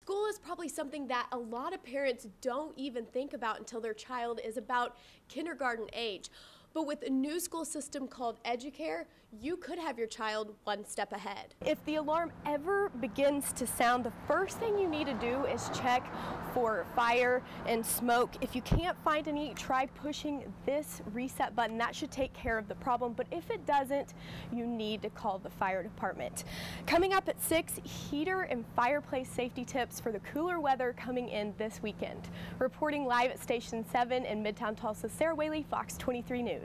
School is probably something that a lot of parents don't even think about until their child is about kindergarten age. But with a new school system called Educare, you could have your child one step ahead. If the alarm ever begins to sound, the first thing you need to do is check for fire and smoke. If you can't find any, try pushing this reset button. That should take care of the problem. But if it doesn't, you need to call the fire department. Coming up at 6, heater and fireplace safety tips for the cooler weather coming in this weekend. Reporting live at Station 7 in Midtown Tulsa, Sara Whaley, Fox 23 News.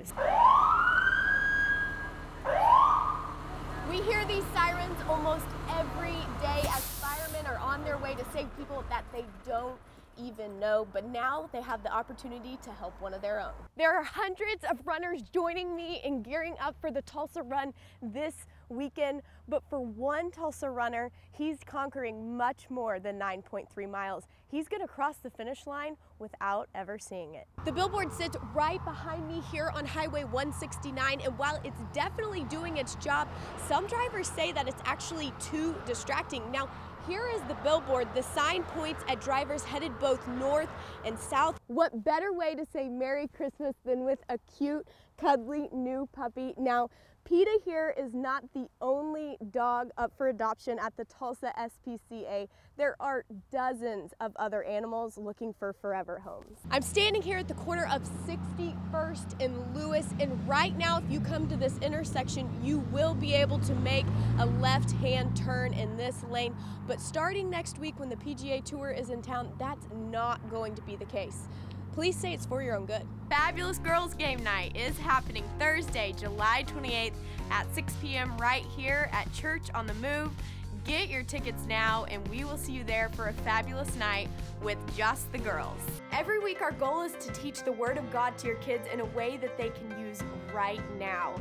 We hear these sirens almost every day as firemen are on their way to save people that they don't even know, but now they have the opportunity to help one of their own. There are hundreds of runners joining me in gearing up for the Tulsa Run this weekend, but for one Tulsa runner, he's conquering much more than 9.3 miles. He's gonna cross the finish line without ever seeing it. The billboard sits right behind me here on Highway 169, and while it's definitely doing its job, some drivers say that it's actually too distracting. Now, here is the billboard. The sign points at drivers headed both north and south. What better way to say Merry Christmas than with a cute, cuddly new puppy? Now, PETA here is not the only dog up for adoption at the Tulsa SPCA. There are dozens of other animals looking for forever homes. I'm standing here at the corner of 61st and Lewis, and right now, if you come to this intersection, you will be able to make a left-hand turn in this lane. But starting next week when the PGA Tour is in town, that's not going to be the case. Please say it's for your own good. Fabulous Girls Game Night is happening Thursday, July 28th at 6 p.m. right here at Church on the Move. Get your tickets now, and we will see you there for a fabulous night with just the girls. Every week, our goal is to teach the Word of God to your kids in a way that they can use right now.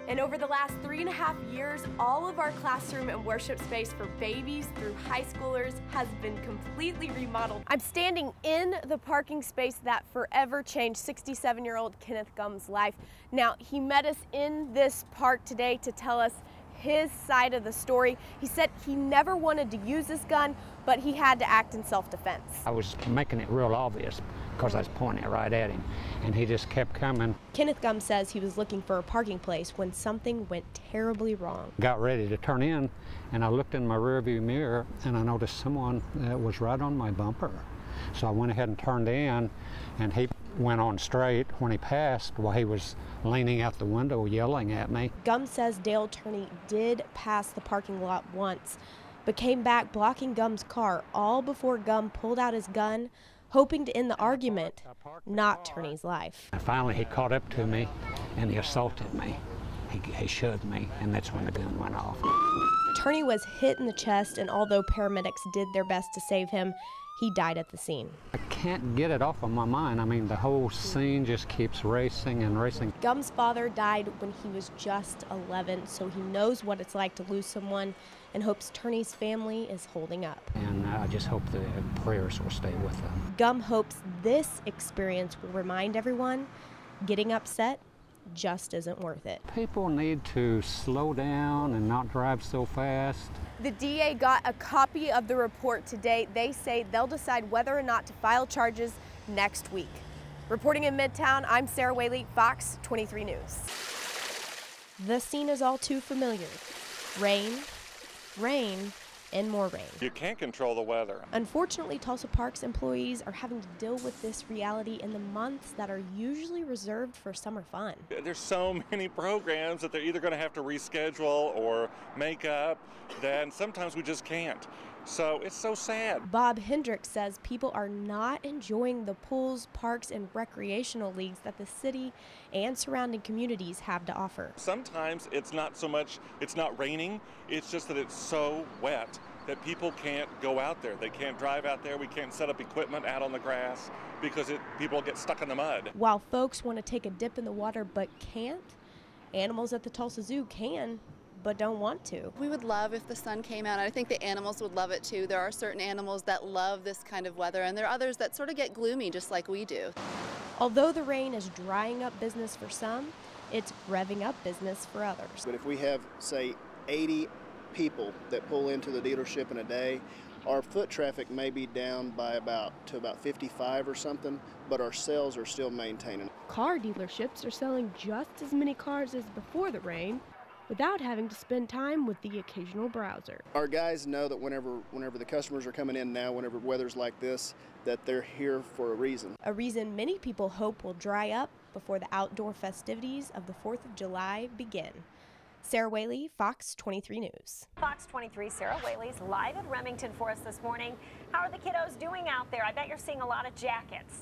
And over the last 3.5 years, all of our classroom and worship space for babies through high schoolers has been completely remodeled. I'm standing in the parking space that forever changed 67-year-old Kenneth Gumm's life. Now, he met us in this park today to tell us his side of the story. He said he never wanted to use this gun, but he had to act in self-defense. I was making it real obvious because I was pointing it right at him, and he just kept coming. Kenneth Gumm says he was looking for a parking place when something went terribly wrong. Got ready to turn in, and I looked in my rearview mirror, and I noticed someone that was right on my bumper. So I went ahead and turned in, and he went on straight. When he passed, well, he was leaning out the window yelling at me. Gumm says Dale Turney did pass the parking lot once, but came back blocking Gumm's car all before Gumm pulled out his gun, hoping to end the argument, not Turney's life. And finally, he caught up to me, and he assaulted me. He shoved me, and that's when the gun went off. Turney was hit in the chest, and although paramedics did their best to save him, he died at the scene. I can't get it off of my mind. I mean, the whole scene just keeps racing and racing. Gumm's father died when he was just 11, so he knows what it's like to lose someone and hopes Turney's family is holding up. And I just hope the prayers will stay with them. Gumm hopes this experience will remind everyone getting upset just isn't worth it. People need to slow down and not drive so fast. The DA got a copy of the report today. They say they'll decide whether or not to file charges next week. Reporting in Midtown, I'm Sara Whaley, Fox 23 News. The scene is all too familiar. Rain, rain, and more rain. You can't control the weather. Unfortunately, Tulsa Parks employees are having to deal with this reality in the months that are usually reserved for summer fun. There's so many programs that they're either going to have to reschedule or make up, then sometimes we just can't. So it's so sad. Bob Hendricks says people are not enjoying the pools, parks, and recreational leagues that the city and surrounding communities have to offer. Sometimes it's not so much, it's not raining, it's just that it's so wet that people can't go out there. They can't drive out there. We can't set up equipment out on the grass because people get stuck in the mud. While folks want to take a dip in the water but can't, animals at the Tulsa Zoo can, but don't want to. We would love if the sun came out. I think the animals would love it too. There are certain animals that love this kind of weather, and there are others that sort of get gloomy just like we do. Although the rain is drying up business for some, it's revving up business for others. But if we have, say, 80 people that pull into the dealership in a day, Our foot traffic may be down by about 55 or something, but our sales are still maintaining. Car dealerships are selling just as many cars as before the rain without having to spend time with the occasional browser. Our guys know that whenever the customers are coming in now, whenever weather's like this, that they're here for a reason. A reason many people hope will dry up before the outdoor festivities of the 4th of July begin. Sara Whaley, Fox 23 News. Fox 23, Sara Whaley's live at Remington for us this morning. How are the kiddos doing out there? I bet you're seeing a lot of jackets.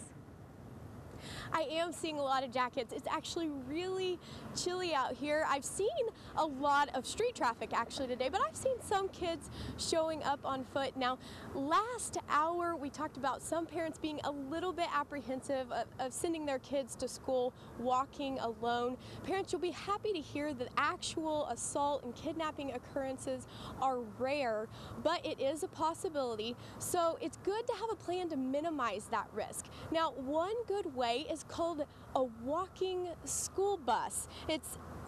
I am seeing a lot of jackets. It's actually really chilly out here. I've seen a lot of street traffic actually today, but I've seen some kids showing up on foot. Now, last hour we talked about some parents being a little bit apprehensive of sending their kids to school walking alone. Parents, you'll be happy to hear that actual assault and kidnapping occurrences are rare, but it is a possibility. So it's good to have a plan to minimize that risk. Now, one good way is called a walking school bus. It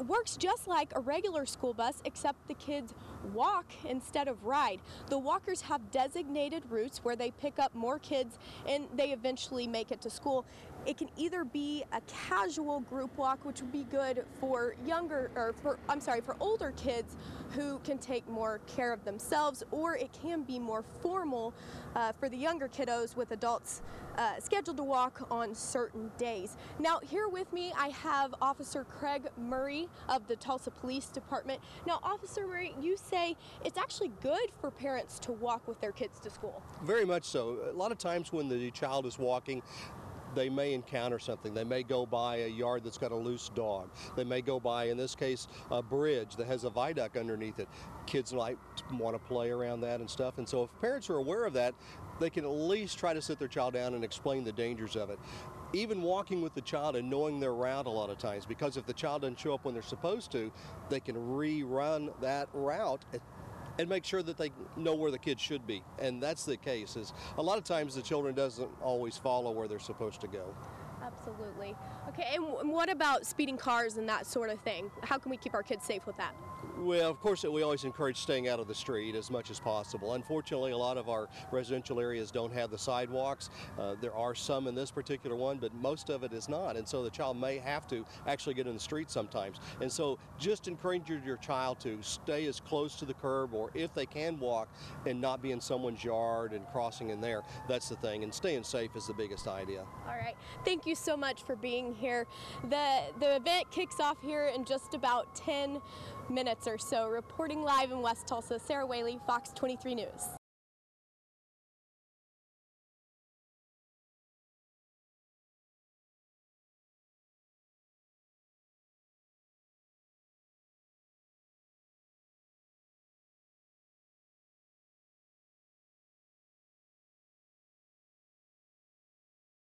works just like a regular school bus, except the kids walk instead of ride. The walkers have designated routes where they pick up more kids and they eventually make it to school. It can either be a casual group walk, which would be good for for older kids who can take more care of themselves, or it can be more formal for the younger kiddos with adults scheduled to walk on certain days. Now, here with me, I have Officer Craig Murray of the Tulsa Police Department. Now, Officer Murray, you say it's actually good for parents to walk with their kids to school. Very much so. A lot of times when the child is walking, they may encounter something. They may go by a yard that's got a loose dog. They may go by, in this case, a bridge that has a viaduct underneath it. Kids might want to play around that and stuff. And so if parents are aware of that, they can at least try to sit their child down and explain the dangers of it. Even walking with the child and knowing their route a lot of times, because if the child doesn't show up when they're supposed to, they can rerun that route and make sure that they know where the kids should be. And that's the case, is a lot of times the children doesn't always follow where they're supposed to go. Absolutely. Okay, and what about speeding cars and that sort of thing? How can we keep our kids safe with that? Well, of course, we always encourage staying out of the street as much as possible. Unfortunately, a lot of our residential areas don't have the sidewalks. There are some in this particular one, but most of it is not. And so the child may have to actually get in the street sometimes. And so just encourage your child to stay as close to the curb, or if they can walk and not be in someone's yard and crossing in there. That's the thing. And staying safe is the biggest idea. All right. Thank you so much for being here. The event kicks off here in just about 10 minutes or so. Reporting live in West Tulsa, Sara Whaley, Fox 23 News.